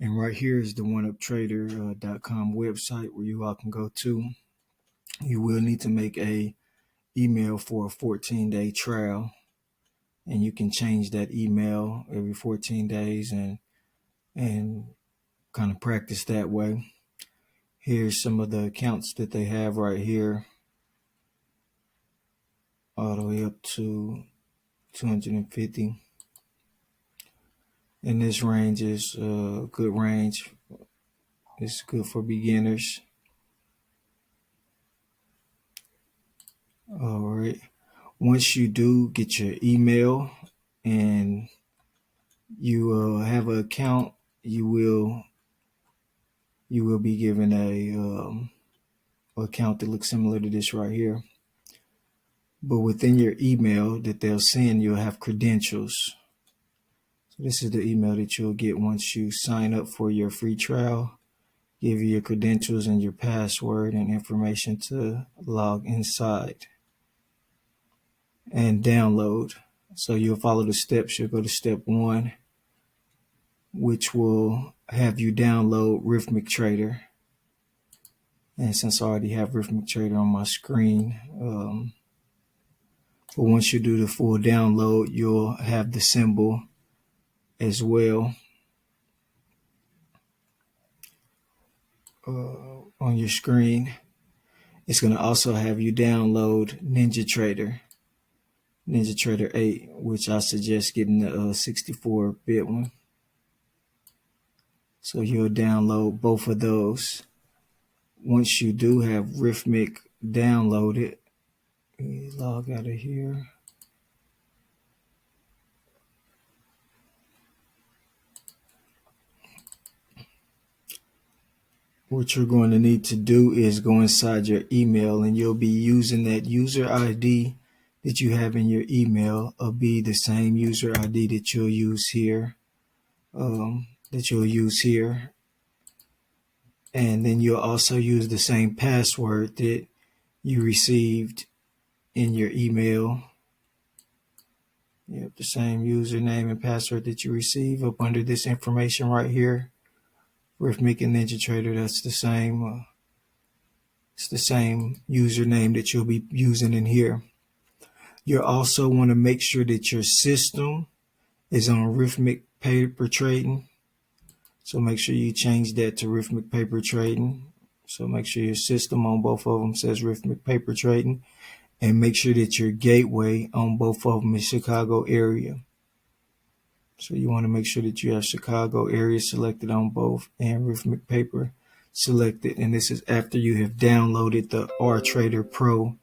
And right here is the OneUpTrader.com website where you all can go to. You will need to make a email for a 14-day trial, and you can change that email every 14 days and kind of practice that way. Here's some of the accounts that they have right here, all the way up to 250. And this range is a good range. It's good for beginners. All right. Once you do get your email and you have an account, you will be given a account that looks similar to this right here. But within your email that they'll send, you'll have credentials. So this is the email that you'll get once you sign up for your free trial. Give you your credentials and your password and information to log inside and download. So you'll follow the steps. You'll go to step 1, which will have you download Rithmic Trader. And since I already have Rithmic Trader on my screen, but once you do the full download, you'll have the symbol as well on your screen. It's going to also have you download NinjaTrader 8, which I suggest getting the 64-bit one. So you'll download both of those. Once you do have Rithmic downloaded, log out of here. What you're going to need to do is go inside your email, and you'll be using that user ID that you have in your email. Will be the same user ID that you'll use here. And then you'll also use the same password that you received in your email. Yep, the same username and password that you receive up under this information right here. Rithmic and NinjaTrader, that's the same. It's the same username that you'll be using in here. You'll also want to make sure that your system is on Rithmic paper trading. So make sure you change that to Rithmic paper trading. So make sure your system on both of them says Rithmic paper trading, and make sure that your gateway on both of them is Chicago area. So you want to make sure that you have Chicago area selected on both and Rithmic paper selected. And this is after you have downloaded the RTrader Pro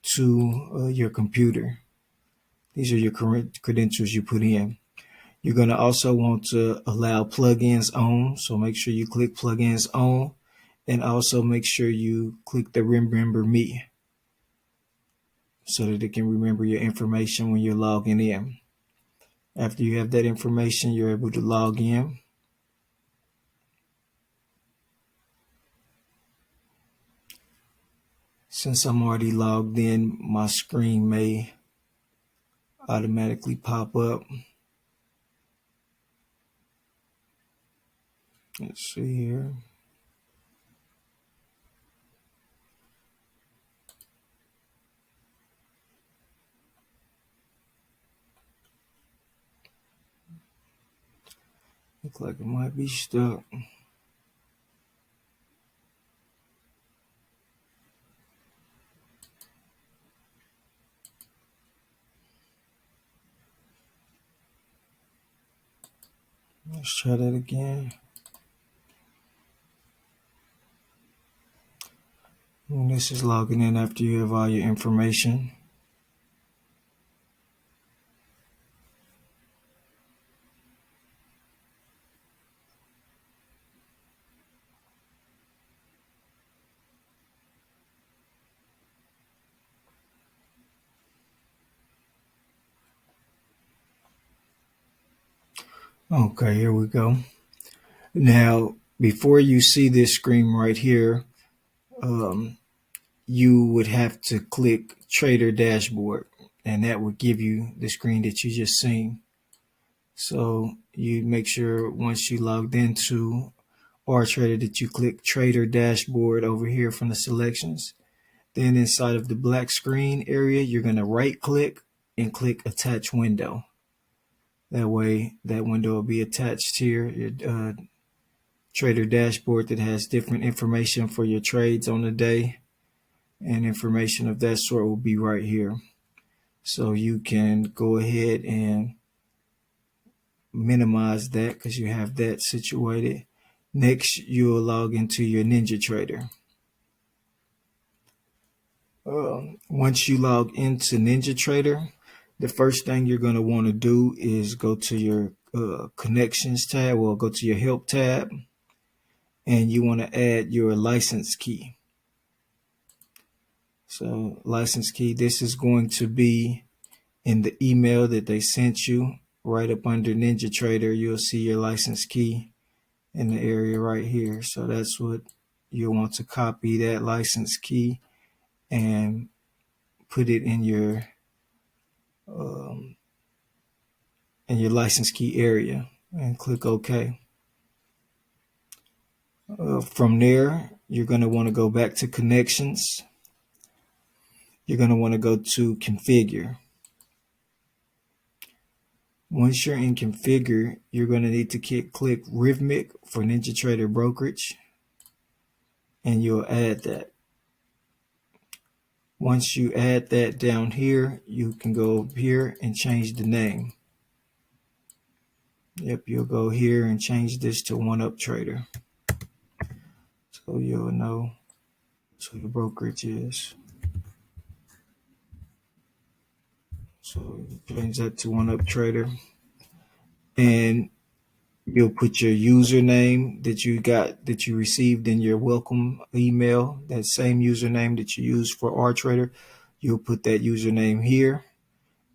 to your computer. These are your current credentials you put in. You're going to also want to allow plugins on. So make sure you click plugins on, and also make sure you click the remember me so that it can remember your information when you're logging in. After you have that information, you're able to log in. Since I'm already logged in, my screen may automatically pop up. Let's see here. Looks like it might be stuck. Let's try that again. And this is logging in after you have all your information. Okay, here we go. Now, before you see this screen right here, you would have to click Trader Dashboard, and that would give you the screen that you just seen. So you make sure once you logged into RTrader that you click Trader Dashboard over here from the selections. Then inside of the black screen area, you're going to right click and click Attach Window. That way, that window will be attached here. Your Trader Dashboard that has different information for your trades on the day, and information of that sort will be right here. So you can go ahead and minimize that because you have that situated. Next, you'll log into your NinjaTrader. Once you log into NinjaTrader, the first thing you're going to want to do is go to your connections tab, or go to your help tab, and you want to add your license key. So license key, this is going to be in the email that they sent you. Right up under NinjaTrader, you'll see your license key in the area right here. So that's what you'll want to copy, that license key, and put it in your license key area, and click OK. From there, you're going to want to go back to connections. You're going to want to go to configure. Once you're in configure, you're going to need to click Rithmic for NinjaTrader brokerage, and you'll add that. Once you add that down here, you can go up here and change the name. Yep, you'll go here and change this to OneUp Trader, so you'll know who the brokerage is. So change that to OneUp Trader, and you'll put your username that you received in your welcome email, that same username that you use for RTrader. You'll put that username here,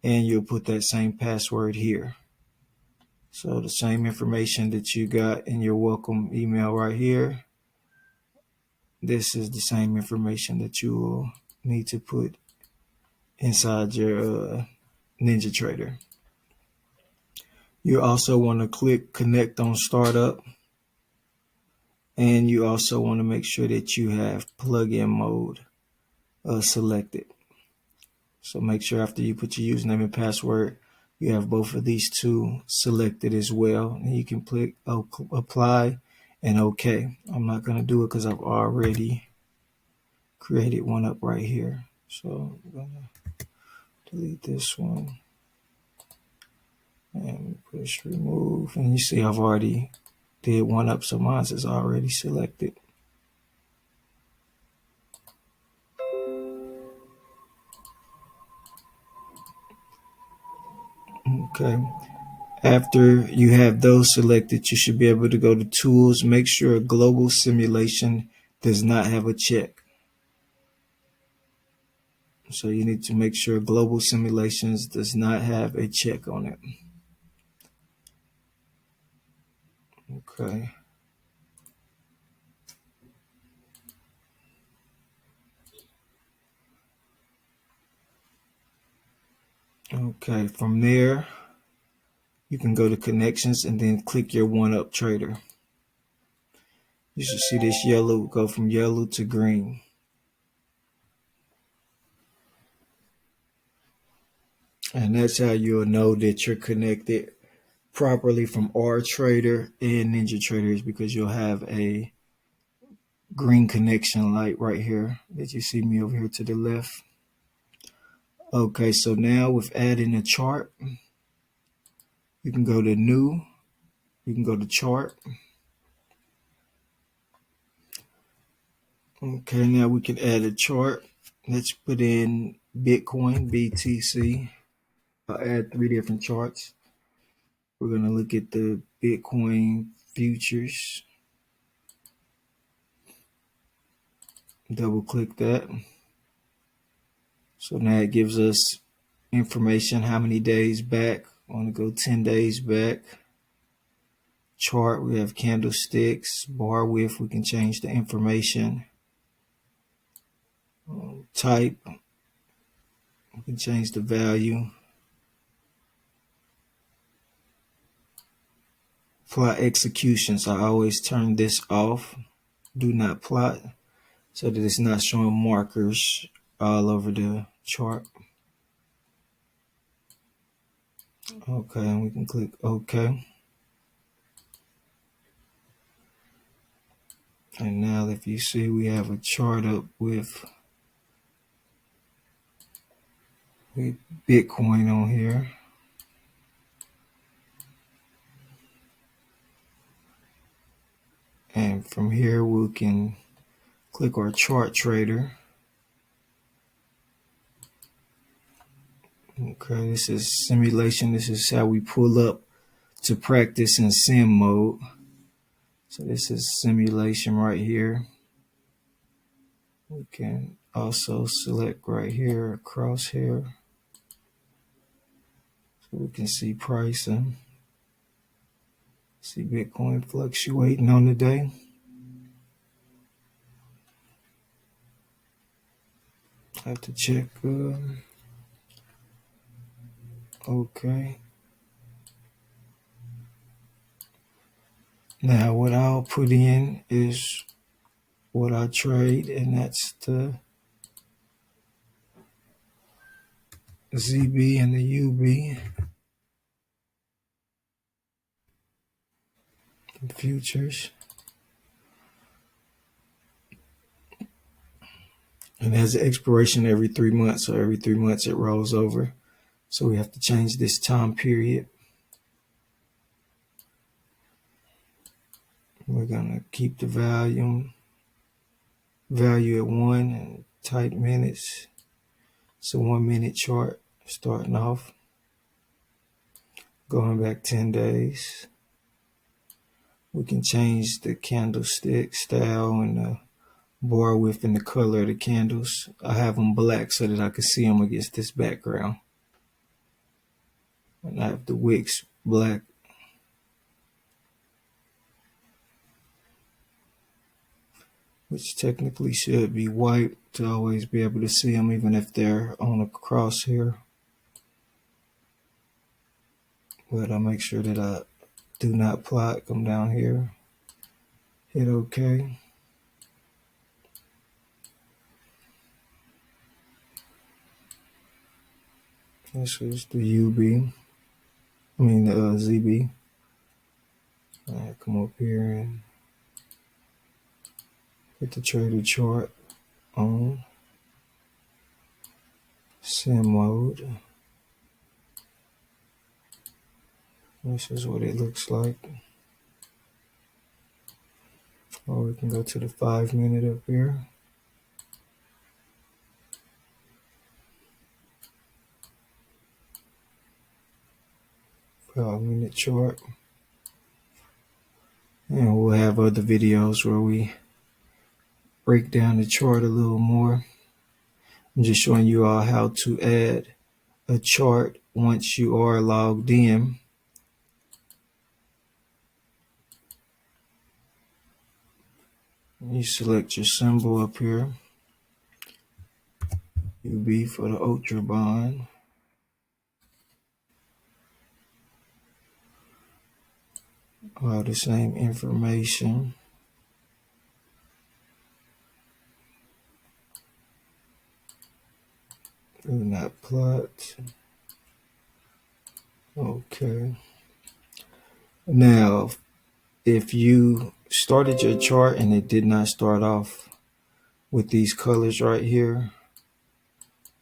and you'll put that same password here. So the same information that you got in your welcome email right here, this is the same information that you will need to put inside your NinjaTrader. You also want to click Connect on Startup, and you also want to make sure that you have plugin mode selected. So make sure after you put your username and password, you have both of these two selected as well. And you can click Apply and OK. I'm not going to do it because I've already created one up right here. So I'm going to delete this one and push remove. And you see I've already did one up, so mine is already selected. Okay. After you have those selected, you should be able to go to Tools. Make sure Global Simulation does not have a check. So you need to make sure Global Simulations does not have a check on it. Okay. Okay, from there, you can go to Connections and then click your OneUp Trader. You should see this yellow go from yellow to green. And that's how you'll know that you're connected properly from RTrader and NinjaTrader, is because you'll have a green connection light right here that you see me over here to the left. Okay, so now with adding a chart, you can go to New, you can go to Chart. Okay, now we can add a chart. Let's put in Bitcoin, BTC. I'll add 3 different charts. We're going to look at the Bitcoin futures. Double click that. So now it gives us information how many days back. I want to go 10 days back. Chart, we have candlesticks. Bar width, we can change the information. Type, we can change the value. plot executions, I always turn this off, do not plot, so that it's not showing markers all over the chart. Okay, and we can click OK. And now if you see, we have a chart up with Bitcoin on here. And from here we can click our chart trader. Okay, this is simulation. This is how we pull up to practice in sim mode. So this is simulation right here. We can also select right here, crosshair, so we can see pricing. See Bitcoin fluctuating on the day. I have to check. Okay. Now what I'll put in is what I trade, and that's the ZB and the UB. Futures. And it has an expiration every 3 months, so every 3 months it rolls over. So we have to change this time period. We're gonna keep the value at 1 and type minutes. It's a 1 minute chart starting off. Going back 10 days. We can change the candlestick style and the bar width and the color of the candles. I have them black so that I can see them against this background. And I have the wicks black. Which technically should be white to always be able to see them even if they're on a crosshair. But I'll make sure that I do not plot. Come down here, hit OK. This is the UB, the ZB. I come up here and put the trader chart on sim mode. This is what it looks like. Or we can go to the 5 minute up here. Minute chart. And we'll have other videos where we break down the chart a little more. I'm just showing you all how to add a chart once you are logged in. You select your symbol up here. UB for the Ultra Bond. All the same information. Do not plot. Okay. Now, if you started your chart and it did not start off with these colors right here,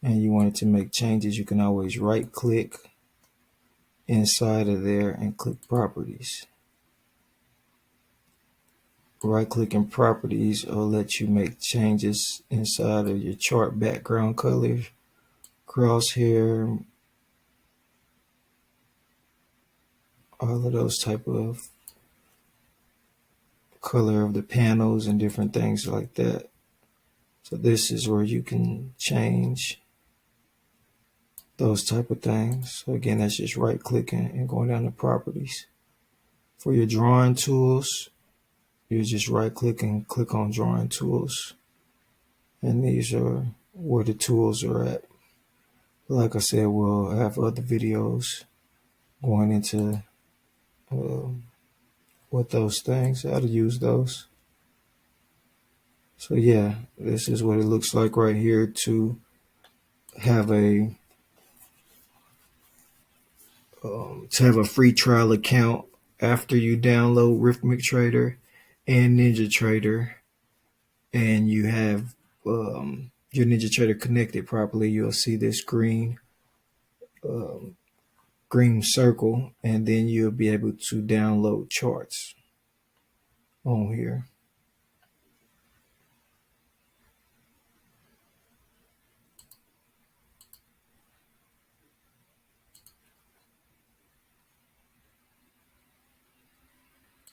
and you wanted to make changes, you can always right click inside of there and click properties. Right clicking properties will let you make changes inside of your chart background colors, crosshair, all of those type of color of the panels and different things like that. So this is where you can change those type of things. So again, that's just right clicking and going down to properties. For your drawing tools, you just right click and click on drawing tools. And these are where the tools are at. Like I said, we'll have other videos going into with those things, how to use those. So yeah, this is what it looks like right here to have a free trial account after you download Rithmic Trader and NinjaTrader, and you have your NinjaTrader connected properly. You'll see this um, green circle, and then you'll be able to download charts on here.